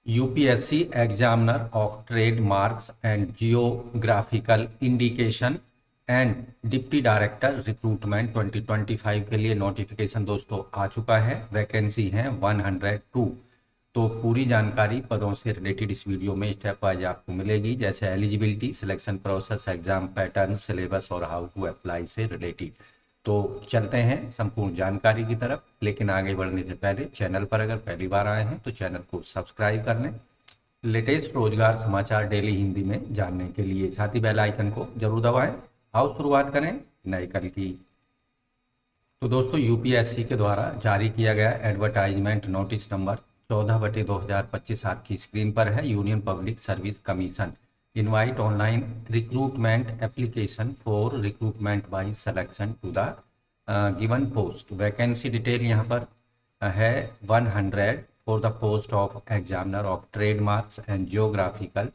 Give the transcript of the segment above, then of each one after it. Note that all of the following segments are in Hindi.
UPSC examiner of trade marks and geographical indication and deputy director recruitment 2025 के लिए नोटिफिकेशन दोस्तों आ चुका है। वैकेंसी है 102। तो पूरी जानकारी पदों से रिलेटेड इस वीडियो में स्टेप वाइज आपको मिलेगी, जैसे eligibility, selection process, exam pattern, syllabus और हाउ टू अप्लाई से रिलेटेड। तो चलते हैं संपूर्ण जानकारी की तरफ। लेकिन आगे बढ़ने से पहले चैनल पर अगर पहली बार आए हैं तो चैनल को सब्सक्राइब कर लें। लेटेस्ट रोजगार समाचार डेली हिंदी में जानने के लिए साथ ही बेल आइकन को जरूर दबाएं। आओ शुरुआत करें नए कल की। तो दोस्तों यूपीएससी के द्वारा जारी किया गया एडवर्टाइजमेंट नोटिस नंबर 14/2025 आपकी स्क्रीन पर है। Union public service commission invite online recruitment application for recruitment by selection to the given post. Vacancy detail यहाँ पर है 100 for the post of examiner of trademarks and geographical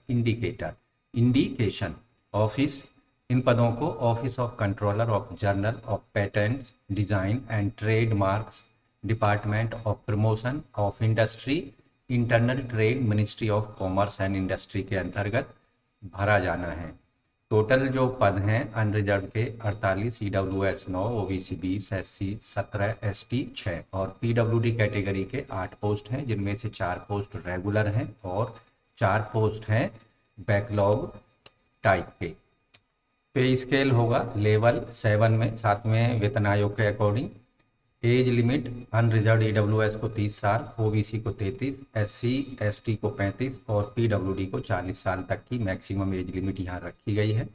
indication office. इन पदों को office of controller of general of patents design and trademarks, department of promotion of industry, internal trade, ministry of commerce and industry के अंतर्गत भरा जाना है। टोटल जो पद हैं अनरिजर्व के 48, ईडब्ल्यूएस 9, ओबीसी 20, एससी 17, एसटी 6 और पीडब्ल्यूडी कैटेगरी के 8 पोस्ट हैं, जिनमें से 4 पोस्ट रेगुलर हैं और 4 पोस्ट हैं बैकलॉग टाइप के। पे स्केल होगा लेवल 7 में 7वें वेतन आयोग के according. Age limit unreserve EWS को 30 साल, ओबीसी को 33, एससी एसटी को 35 और पीडब्ल्यूडी को 40 साल तक की मैक्सिमम एज लिमिट यहाँ रखी गई है।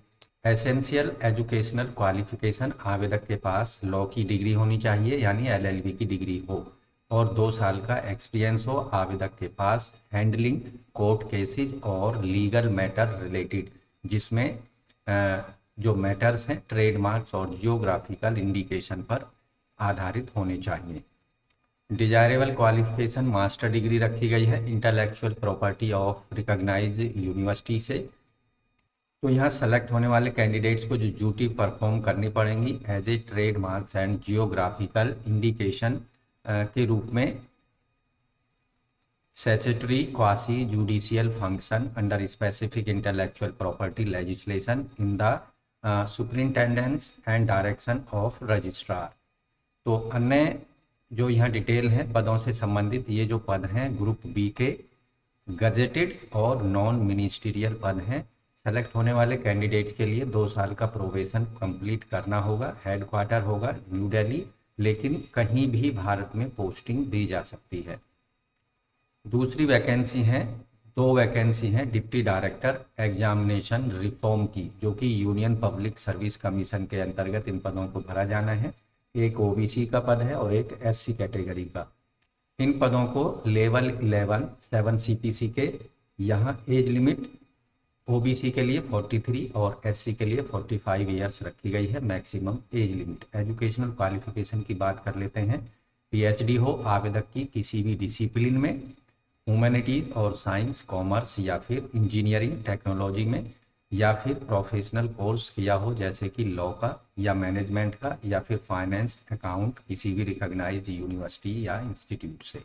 एसेंशियल एजुकेशनल क्वालिफिकेशन, आवेदक के पास लॉ की डिग्री होनी चाहिए यानी एलएलबी की डिग्री हो और 2 साल का एक्सपीरियंस हो। आवेदक के पास हैंडलिंग कोर्ट केसेज और लीगल मैटर रिलेटेड, जिसमें जो मैटर्स हैं ट्रेडमार्क्स और जियोग्राफिकल इंडिकेशन पर आधारित होने चाहिए। डिजायरेबल क्वालिफिकेशन मास्टर डिग्री रखी गई है intellectual property of recognised university से। तो यहाँ सेलेक्ट होने वाले कैंडिडेट्स को जो ड्यूटी परफॉर्म करनी पड़ेंगी as a trade marks and geographical indication के रूप में statutory quasi judicial function under specific intellectual property legislation in the superintendence and direction of registrar. तो अन्य जो यहाँ डिटेल है पदों से संबंधित, ये जो पद हैं ग्रुप बी के गजेटेड और नॉन मिनिस्टीरियल पद हैं। सेलेक्ट होने वाले कैंडिडेट के लिए 2 साल का प्रोबेशन कंप्लीट करना होगा। हेडक्वार्टर होगा न्यू दिल्ली, लेकिन कहीं भी भारत में पोस्टिंग दी जा सकती है। दूसरी वैकेंसी है, 2 वैकेंसी हैं डिप्टी डायरेक्टर एग्जामिनेशन रिफॉर्म की, जो कि यूनियन पब्लिक सर्विस कमीशन के अंतर्गत इन पदों को भरा जाना है। एक ओबीसी का पद है और एक एससी कैटेगरी का। इन पदों को लेवल 11 7 सीपीसी के। यहाँ एज लिमिट ओबीसी के लिए 43 और एससी के लिए 45 ईयर्स रखी गई है maximum age limit. Educational qualification की बात कर लेते हैं। पीएचडी हो आवेदक की किसी भी डिसिप्लिन में, ह्यूमैनिटीज और साइंस, कॉमर्स या फिर इंजीनियरिंग टेक्नोलॉजी में, या फिर प्रोफेशनल कोर्स किया हो जैसे कि लॉ का या मैनेजमेंट का या फिर फाइनेंस अकाउंट किसी भी रिकॉग्नाइज्ड यूनिवर्सिटी या इंस्टीट्यूट से।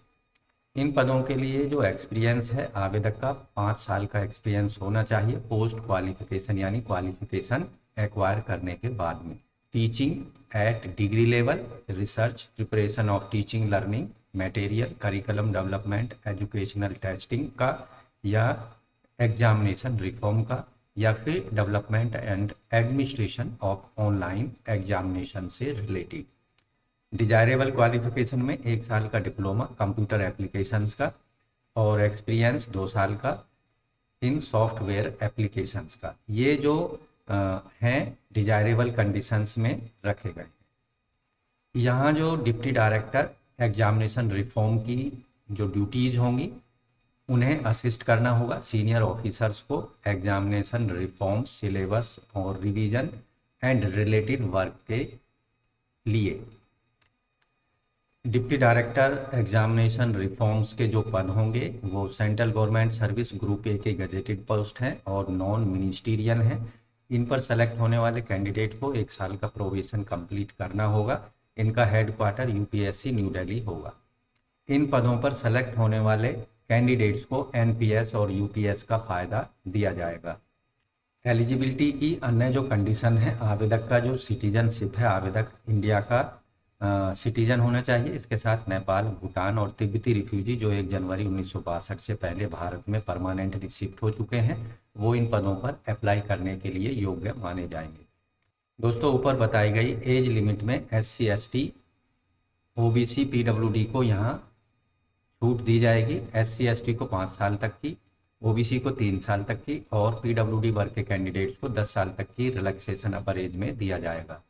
इन पदों के लिए जो एक्सपीरियंस है आवेदक का 5 साल का एक्सपीरियंस होना चाहिए पोस्ट क्वालिफिकेशन यानी क्वालिफिकेशन एक्वायर करने के बाद में। Teaching eight degree level, research, preparation of teaching learning material, curriculum development, educational testing का या एग्जामिनेशन रिफॉर्म का, या फिर development and administration of online examination से रिलेटेड। डिजायरेबल क्वालिफिकेशन में 1 साल का डिप्लोमा कंप्यूटर एप्लीकेशंस का और एक्सपीरियंस 2 साल का इन सॉफ्टवेयर एप्लीकेशंस का। ये जो हैं डिजायरेबल कंडीशंस में रखे गए। यहाँ जो डिप्टी डायरेक्टर एग्जामिनेशन रिफॉर्म की जो ड्यूटीज होंगी उन्हें असिस्ट करना होगा सीनियर ऑफिसर्स को एग्जामिनेशन रिफॉर्म, सिलेबस और रिवीजन एंड रिलेटेड वर्क के लिए। डिप्टी डायरेक्टर एग्जामिनेशन रिफॉर्म्स के जो पद होंगे वो central government service group A के गजेटेड पोस्ट हैं और नॉन मिनिस्टीरियल हैं। इन पर सेलेक्ट होने वाले कैंडिडेट को 1 साल का प्रोबेशन कंप्लीट करना होगा। इनका हेडक्वार्टर यूपीएससी न्यू दिल्ली होगा। इन पदों पर सेलेक्ट होने वाले कैंडिडेट्स को एनपीएस और यूपीएस का फ़ायदा दिया जाएगा। एलिजिबिलिटी की अन्य जो कंडीशन है, आवेदक का जो सिटीजनशिप है, आवेदक इंडिया का सिटीजन होना चाहिए। इसके साथ नेपाल, भूटान और तिब्बती रिफ्यूजी जो 1 जनवरी 1962 से पहले भारत में परमानेंटली शिफ्ट हो चुके हैं, वो इन पदों पर अप्लाई करने के लिए योग्य माने जाएंगे। दोस्तों, ऊपर बताई गई एज लिमिट में SC, ST, OBC, PWD को यहाँ छूट दी जाएगी। SC, ST को 5 साल तक की, OBC को 3 साल तक की और PWD वर्ग के कैंडिडेट्स को 10 साल तक की रिलैक्सेशन अपर एज में दिया जाएगा।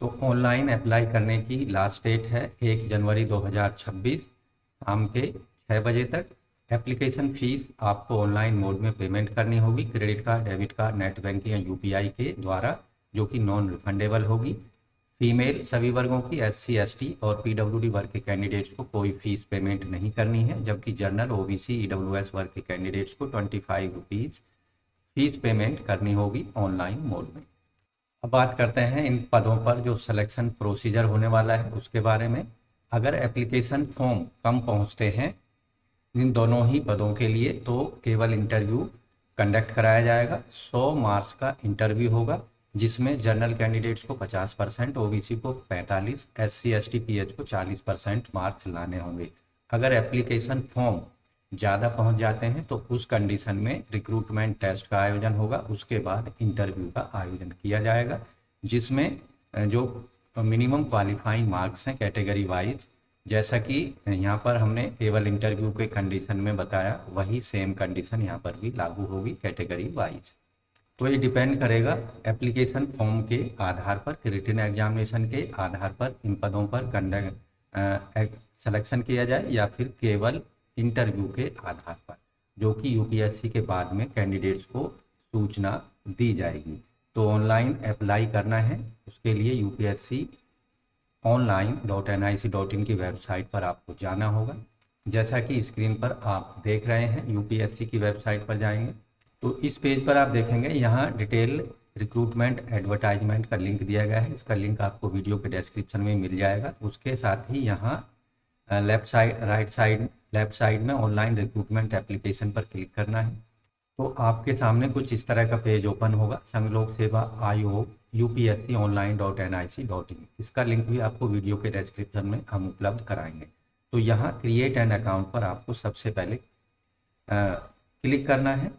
तो ऑनलाइन अप्लाई करने की लास्ट डेट है 1 जनवरी 2026 शाम के 6 बजे तक। एप्लीकेशन फीस आपको ऑनलाइन मोड में पेमेंट करनी होगी, credit card, debit card, net banking या UPI के द्वारा, जो कि नॉन रिफंडेबल होगी। फीमेल सभी वर्गों की, SC, ST और PWD वर्ग के कैंडिडेट्स को कोई फीस पेमेंट नहीं करनी है, जबकि जनरल, OBC, EWS वर्ग के कैंडिडेट्स को 25 रुपीज़ फीस पेमेंट करनी होगी ऑनलाइन मोड में। अब बात करते हैं इन पदों पर जो सिलेक्शन प्रोसीजर होने वाला है उसके बारे में। अगर एप्लीकेशन फॉर्म कम पहुंचते हैं इन दोनों ही पदों के लिए तो केवल इंटरव्यू कंडक्ट कराया जाएगा। 100 मार्क्स का इंटरव्यू होगा, जिसमें जनरल कैंडिडेट्स को 50%, OBC को 45%, SC, ST, PH को 40% मार्क्स लाने होंगे। अगर एप्लीकेशन फॉर्म ज़्यादा पहुंच जाते हैं तो उस कंडीशन में रिक्रूटमेंट टेस्ट का आयोजन होगा, उसके बाद इंटरव्यू का आयोजन किया जाएगा, जिसमें जो मिनिमम क्वालिफाइंग मार्क्स हैं कैटेगरी वाइज, जैसा कि यहाँ पर हमने केवल इंटरव्यू के कंडीशन में बताया, वही सेम कंडीशन यहाँ पर भी लागू होगी कैटेगरी वाइज। तो ये डिपेंड करेगा एप्लीकेशन फॉर्म के आधार पर, रिटन एग्जामिनेशन के आधार पर इन पदों पर सिलेक्शन किया जाए या फिर केवल इंटरव्यू के आधार पर, जो कि UPSC के बाद में कैंडिडेट्स को सूचना दी जाएगी। तो ऑनलाइन अप्लाई करना है, उसके लिए UPSC online.nic.in की वेबसाइट पर आपको जाना होगा। जैसा कि स्क्रीन पर आप देख रहे हैं, UPSC की वेबसाइट पर जाएंगे तो इस पेज पर आप देखेंगे यहाँ डिटेल रिक्रूटमेंट एडवर्टाइजमेंट का लिंक दिया गया है। इसका लिंक आपको वीडियो के डिस्क्रिप्शन में मिल जाएगा। उसके साथ ही यहाँ लेफ्ट साइड में ऑनलाइन रिक्रूटमेंट एप्लीकेशन पर क्लिक करना है तो आपके सामने कुछ इस तरह का पेज ओपन होगा। संघ लोक सेवा आयोग UPSC online.nic.in, इसका लिंक भी आपको वीडियो के डिस्क्रिप्शन में हम उपलब्ध कराएंगे। तो यहाँ क्रिएट एन अकाउंट पर आपको सबसे पहले क्लिक करना है,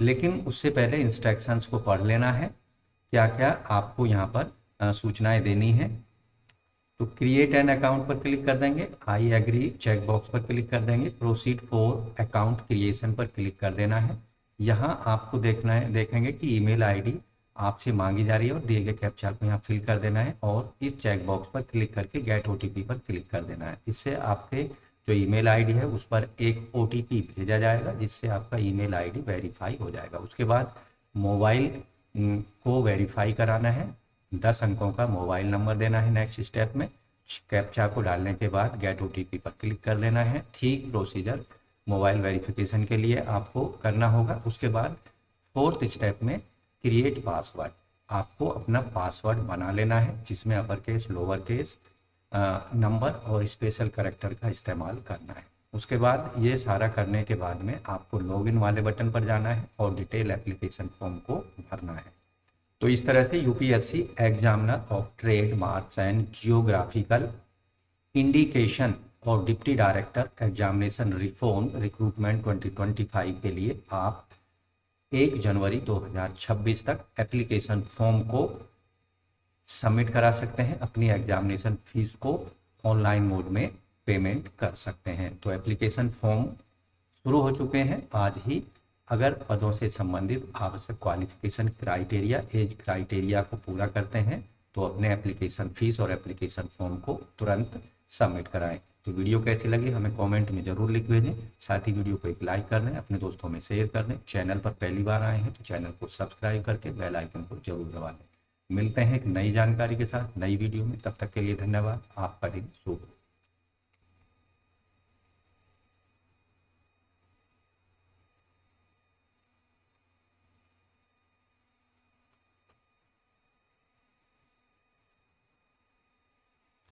लेकिन उससे पहले इंस्ट्रक्शंस को पढ़ लेना है, क्या क्या आपको यहाँ पर सूचनाएं देनी है। तो क्रिएट एन अकाउंट पर क्लिक कर देंगे, आई एग्री चेक बॉक्स पर क्लिक कर देंगे, प्रोसीड फॉर अकाउंट क्रिएशन पर क्लिक कर देना है। यहाँ आपको देखेंगे कि ईमेल आईडी आपसे मांगी जा रही है और दिए गए कैप्चा को यहाँ फिल कर देना है और इस चेक बॉक्स पर क्लिक करके गेट OTP पर क्लिक कर देना है। इससे आपके जो ईमेल आईडी है उस पर एक OTP भेजा जाएगा, जिससे आपका ईमेल आईडी वेरीफाई हो जाएगा। उसके बाद मोबाइल को वेरीफाई कराना है, 10 अंकों का मोबाइल नंबर देना है। नेक्स्ट स्टेप में कैप्चा को डालने के बाद गेट OTP पर क्लिक कर देना है। ठीक प्रोसीजर मोबाइल वेरिफिकेशन के लिए आपको करना होगा। उसके बाद 4th स्टेप में क्रिएट पासवर्ड, आपको अपना पासवर्ड बना लेना है, जिसमें upper case, lower case, number और स्पेशल कैरेक्टर का इस्तेमाल करना है। उसके बाद ये सारा करने के बाद में आपको लॉगिन वाले बटन पर जाना है और डिटेल एप्लीकेशन फॉर्म को भरना है। तो इस तरह से UPSC examiner of trade marks and geographical indication और deputy director examination reform recruitment 2025 के लिए आप 1 जनवरी 2026 तक एप्लीकेशन फॉर्म को सबमिट करा सकते हैं। अपनी एग्जामिनेशन फीस को ऑनलाइन मोड में पेमेंट कर सकते हैं। तो एप्लीकेशन फॉर्म शुरू हो चुके हैं आज ही। अगर पदों से संबंधित आवश्यक क्वालिफिकेशन क्राइटेरिया, एज क्राइटेरिया को पूरा करते हैं तो अपने एप्लीकेशन फीस और एप्लीकेशन फॉर्म को तुरंत सबमिट कराएं। तो वीडियो कैसी लगी हमें कमेंट में जरूर लिख भेजें। साथ ही वीडियो को एक लाइक कर दें, अपने दोस्तों में शेयर कर दें। चैनल पर पहली बार आए हैं तो चैनल को सब्सक्राइब करके बेल आइकन को जरूर दबा लें। मिलते हैं एक नई जानकारी के साथ नई वीडियो में, तब तक के लिए धन्यवाद। आपका दिन शुभ हो।